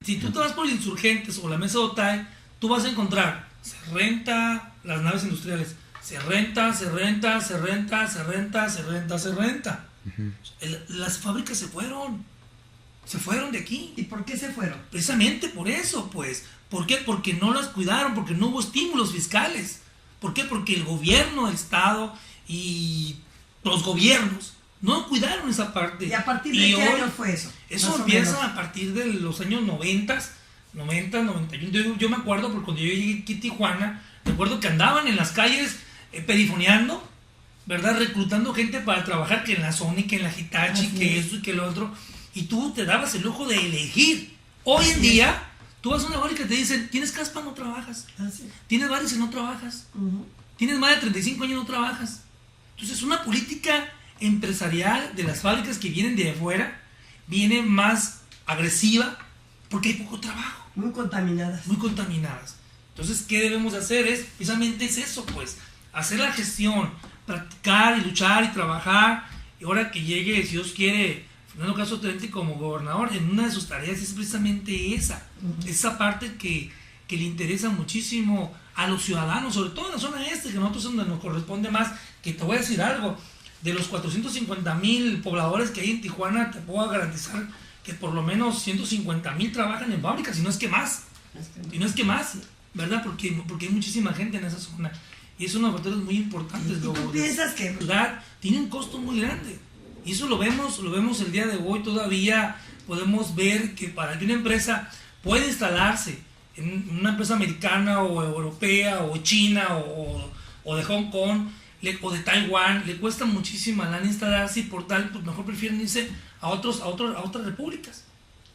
Si tú te vas por Insurgentes o la Mesa de Otay, tú vas a encontrar, se renta las naves industriales, se renta. Las fábricas se fueron de aquí. ¿Y por qué se fueron? Precisamente por eso, pues. ¿Por qué? Porque no las cuidaron, porque no hubo estímulos fiscales. ¿Por qué? Porque el gobierno, el Estado y los gobiernos no cuidaron esa parte. ¿Y a partir de qué año fue eso? Eso empieza a partir de los años 90, 91. Yo me acuerdo, porque cuando yo llegué aquí a Tijuana, recuerdo que andaban en las calles perifoneando, ¿verdad? Reclutando gente para trabajar, que en la Sony, que en la Hitachi, que eso y que lo otro. Y tú te dabas el lujo de elegir. Hoy en día, tú vas a una fábrica y te dicen, ¿tienes caspa? No trabajas. ¿Tienes varices? No trabajas. ¿Tienes más de 35 años? No trabajas. Entonces, una política empresarial de las fábricas que vienen de afuera viene más agresiva porque hay poco trabajo. Muy contaminadas. Entonces, ¿qué debemos hacer? Precisamente es eso, pues, hacer la gestión, practicar y luchar y trabajar. Y ahora que llegue, si Dios quiere, Fernando Castro Tenti como gobernador, en una de sus tareas es precisamente esa parte que le interesa muchísimo a los ciudadanos, sobre todo en la zona este, que nosotros es donde nos corresponde más. Que te voy a decir algo, de los 450,000 pobladores que hay en Tijuana, te puedo garantizar que por lo menos 150,000 trabajan en fábricas, y no es que más, ¿verdad? Porque hay muchísima gente en esa zona, y es uno de los factores muy importantes. ¿Y tú piensas que tiene un costo muy grande? Y eso lo vemos el día de hoy. Todavía podemos ver que para que una empresa pueda instalarse en una empresa americana o europea o china o de Hong Kong o de Taiwán, le cuesta muchísima lana instalarse, y por tal, pues mejor prefieren irse a otras repúblicas,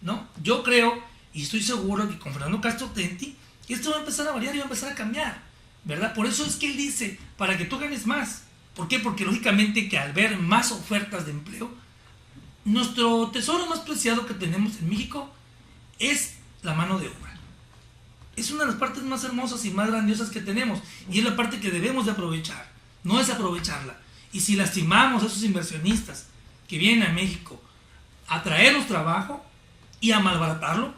¿no? Yo creo y estoy seguro que con Fernando Castro Tenti esto va a empezar a variar y va a empezar a cambiar, ¿verdad? Por eso es que él dice, para que tú ganes más. ¿Por qué? Porque lógicamente que al ver más ofertas de empleo, nuestro tesoro más preciado que tenemos en México es la mano de obra. Es una de las partes más hermosas y más grandiosas que tenemos, y es la parte que debemos de aprovechar, no desaprovecharla. Y si lastimamos a esos inversionistas que vienen a México a traernos trabajo y a malbaratarlo,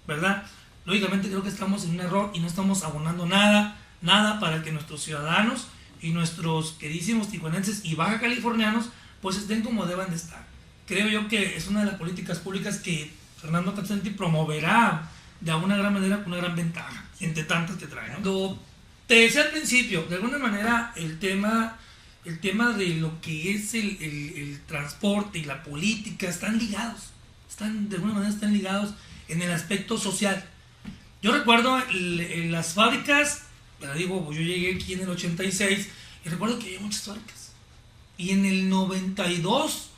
¿verdad? Lógicamente creo que estamos en un error y no estamos abonando nada para que nuestros ciudadanos y nuestros queridísimos tijuanenses y baja californianos pues estén como deban de estar. Creo yo que es una de las políticas públicas que Fernando Castro Tenti promoverá de alguna gran manera, con una gran ventaja, entre tantas que trae, ¿no? Te decía al principio, de alguna manera el tema de lo que es el transporte y la política están ligados, de alguna manera están ligados en el aspecto social. Yo recuerdo en las fábricas, yo llegué aquí en el 86 y recuerdo que había muchas fábricas. Y en el 92,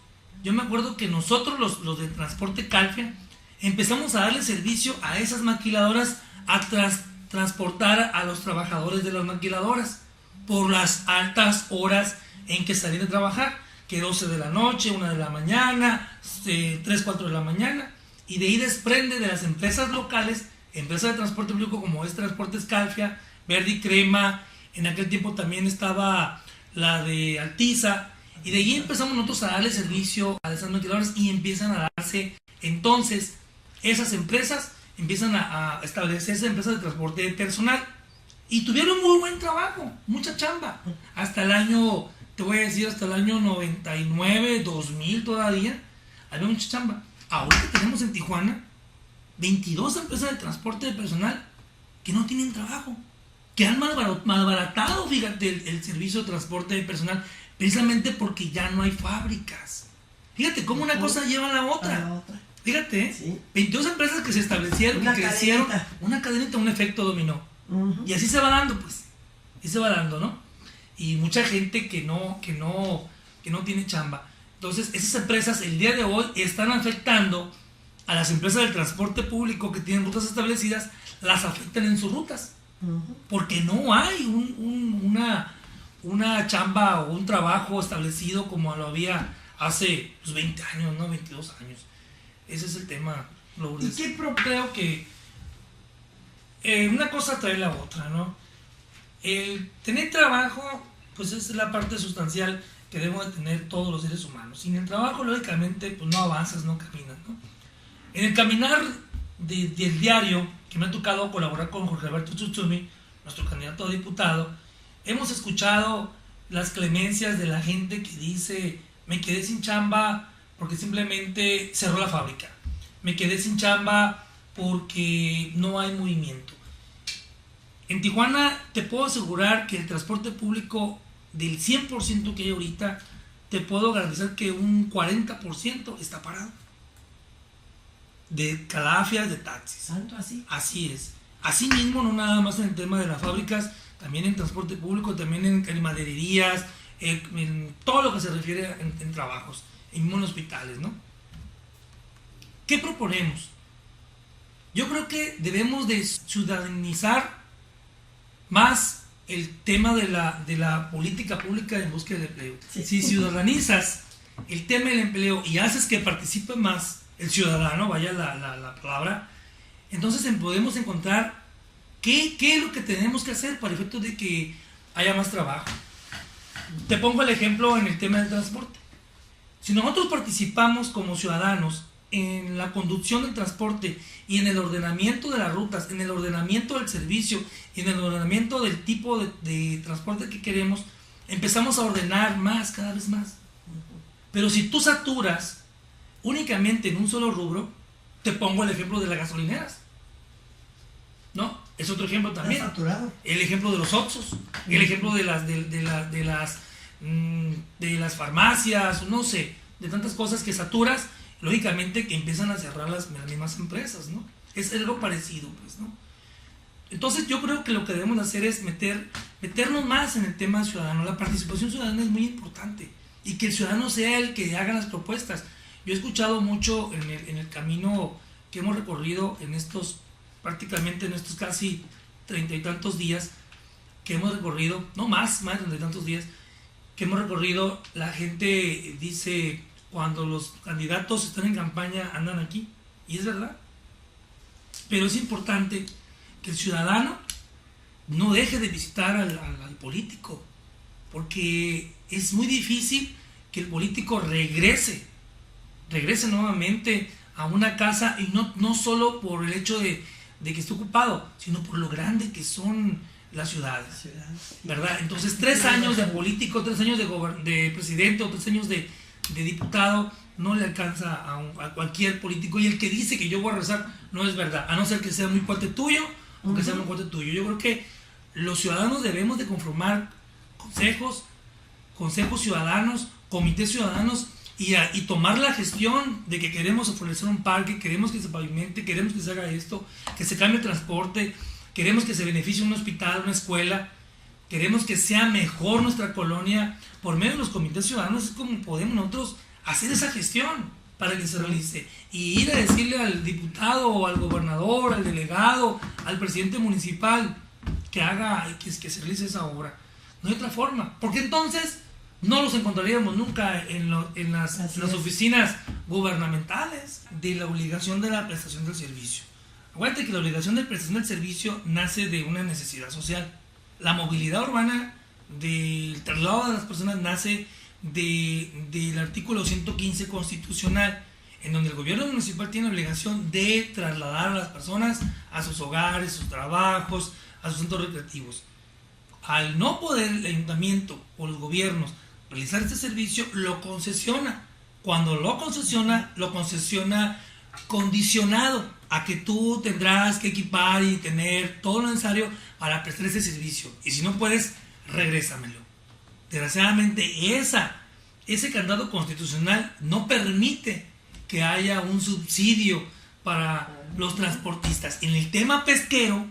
yo me acuerdo que nosotros los de Transporte Calfia empezamos a darle servicio a esas maquiladoras, a transportar a los trabajadores de las maquiladoras por las altas horas en que salían de trabajar, que 12 de la noche, 1 de la mañana, 3, 4 de la mañana, y de ahí desprende de las empresas locales, empresas de transporte público como es Transportes Calfia, Verde y Crema, en aquel tiempo también estaba la de Altiza, y de ahí empezamos nosotros a darle servicio a esas maquiladoras, y empiezan a darse, entonces, esas empresas empiezan a establecerse empresas de transporte de personal, y tuvieron muy buen trabajo, mucha chamba, hasta el año 99, 2000 todavía, había mucha chamba. Ahorita tenemos en Tijuana 22 empresas de transporte de personal que no tienen trabajo, que han malbaratado, fíjate, el servicio de transporte de personal, precisamente porque ya no hay fábricas. Fíjate cómo una cosa lleva a la otra. Fíjate, sí. 22 empresas que se establecieron, que crecieron, una cadenita, un efecto dominó. Y así se va dando, pues. Y se va dando, ¿no? Y mucha gente que no tiene chamba. Entonces, esas empresas el día de hoy están afectando a las empresas del transporte público que tienen rutas establecidas, las afectan en sus rutas. Porque no hay una chamba o un trabajo establecido como lo había hace 20 años, ¿no? 22 años. Ese es el tema, Lourdes. Creo que una cosa trae la otra, ¿no? El tener trabajo, pues es la parte sustancial que debemos de tener todos los seres humanos. Sin el trabajo, lógicamente, pues no avanzas, no caminas, ¿no? En el caminar del diario, que me ha tocado colaborar con Jorge Alberto Tsutsumi, nuestro candidato a diputado, hemos escuchado las clemencias de la gente que dice: me quedé sin chamba porque simplemente cerró la fábrica, me quedé sin chamba porque no hay movimiento. En Tijuana te puedo asegurar que el transporte público, del 100% que hay ahorita, te puedo garantizar que un 40% está parado. De calafias, de taxis. ¿Tanto así? Así es. Así mismo, no nada más en el tema de las fábricas, también en transporte público, también en madererías, en todo lo que se refiere en trabajos, en hospitales, ¿no? ¿Qué proponemos? Yo creo que debemos de ciudadanizar más el tema de la política pública en búsqueda de empleo. Sí. Si ciudadanizas el tema del empleo y haces que participe más el ciudadano, vaya la palabra, entonces podemos encontrar qué es lo que tenemos que hacer para efectos de que haya más trabajo. Te pongo el ejemplo en el tema del transporte. Si nosotros participamos como ciudadanos en la conducción del transporte y en el ordenamiento de las rutas, en el ordenamiento del servicio y en el ordenamiento del tipo de transporte que queremos, empezamos a ordenar más, cada vez más. Pero si tú saturas únicamente en un solo rubro, te pongo el ejemplo de las gasolineras, ¿no? Es otro ejemplo también. Está saturado. El ejemplo de los Oxxos, el ejemplo de las farmacias, no sé, de tantas cosas que saturas, lógicamente que empiezan a cerrar las mismas empresas, ¿no? Es algo parecido, pues, ¿no? Entonces yo creo que lo que debemos hacer es meternos más en el tema ciudadano. La participación ciudadana es muy importante y que el ciudadano sea el que haga las propuestas. Yo he escuchado mucho en el camino que hemos recorrido prácticamente en estos casi 30 y tantos días que hemos recorrido, no más de 30 y tantos días que hemos recorrido, la gente dice: cuando los candidatos están en campaña andan aquí, y es verdad. Pero es importante que el ciudadano no deje de visitar al político, porque es muy difícil que el político regrese nuevamente a una casa, y no solo por el hecho de que esté ocupado, sino por lo grande que son las ciudades, ¿verdad? Entonces 3 años de político, 3 años de presidente o 3 años de diputado no le alcanza a cualquier político, y el que dice que yo voy a regresar no es verdad, a no ser que sea muy cuate tuyo o que sea muy cuate tuyo. Yo creo que los ciudadanos debemos de conformar consejos ciudadanos, comités ciudadanos, y tomar la gestión de que queremos ofrecer un parque, queremos que se pavimente, queremos que se haga esto, que se cambie el transporte, queremos que se beneficie un hospital, una escuela, queremos que sea mejor nuestra colonia. Por medio de los comités ciudadanos es como podemos nosotros hacer esa gestión para que se realice, y ir a decirle al diputado o al gobernador, al delegado, al presidente municipal que se realice esa obra. No hay otra forma, porque entonces no los encontraríamos nunca en las oficinas gubernamentales de la obligación de la prestación del servicio. Acuérdate que la obligación de prestación del servicio nace de una necesidad social. La movilidad urbana del traslado de las personas nace del artículo 115 constitucional, en donde el gobierno municipal tiene la obligación de trasladar a las personas a sus hogares, sus trabajos, a sus centros recreativos. Al no poder el ayuntamiento o los gobiernos realizar este servicio, lo concesiona. Cuando lo concesiona condicionado a que tú tendrás que equipar y tener todo lo necesario para prestar ese servicio. Y si no puedes, regrésamelo. Desgraciadamente, ese candado constitucional no permite que haya un subsidio para los transportistas. En el tema pesquero,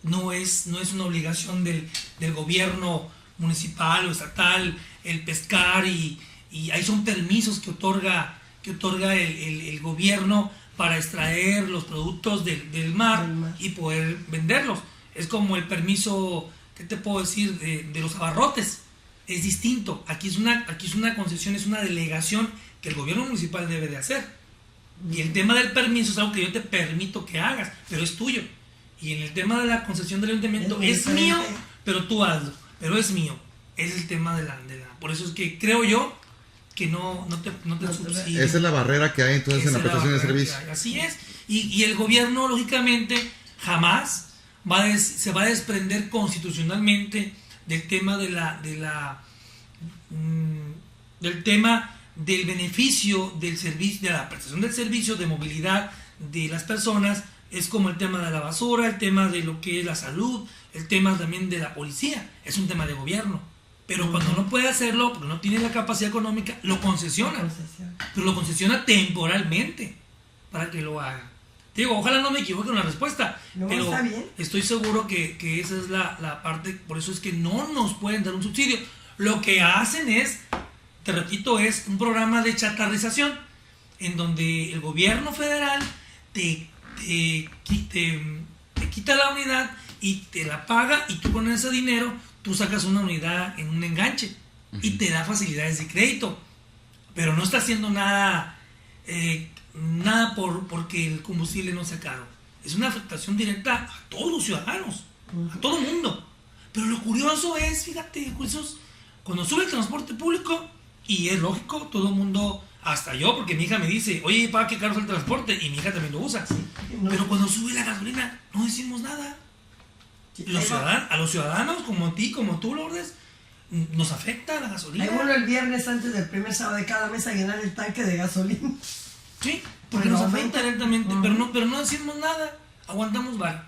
no es una obligación del gobierno municipal o estatal el pescar, y ahí son permisos que otorga el gobierno para extraer los productos del mar y poder venderlos. Es como el permiso, ¿qué te puedo decir?, de los abarrotes. Es distinto. Aquí es una concesión, es una delegación que el gobierno municipal debe de hacer. Y el tema del permiso es algo que yo te permito que hagas, pero es tuyo. Y en el tema de la concesión del ayuntamiento es mío, pero tú hazlo, pero es mío. Es el tema de la. Por eso es que creo yo que no te subsidia. Esa es la barrera que hay entonces en la prestación de servicio. Así es. Y el gobierno, lógicamente, jamás se va a desprender constitucionalmente del tema del tema del beneficio del servicio, de la prestación del servicio de movilidad de las personas. Es como el tema de la basura, el tema de lo que es la salud, el tema también de la policía. Es un tema de gobierno. Pero cuando no puede hacerlo, porque no tiene la capacidad económica, lo concesiona. Pero lo concesiona temporalmente para que lo haga. Te digo, ojalá no me equivoque en la respuesta, no, pero está bien. Estoy seguro que esa es la parte, por eso es que no nos pueden dar un subsidio. Lo que hacen es, te repito, es un programa de chatarrización, en donde el gobierno federal te quita la unidad y te la paga, y tú con ese dinero tú sacas una unidad en un enganche y te da facilidades de crédito, pero no está haciendo nada porque el combustible no sea caro. Es una afectación directa a todos los ciudadanos, a todo el mundo. Pero lo curioso es, fíjate, cuando sube el transporte público, y es lógico, todo el mundo, hasta yo, porque mi hija me dice, oye, papá, qué caro es el transporte, y mi hija también lo usa. Pero cuando sube la gasolina, no decimos nada. A los ciudadanos, como a ti, como tú, Lourdes, nos afecta la gasolina. Hay uno el viernes antes del primer sábado de cada mes a llenar el tanque de gasolina. Sí, porque nos afecta directamente, pero no decimos nada, aguantamos vara.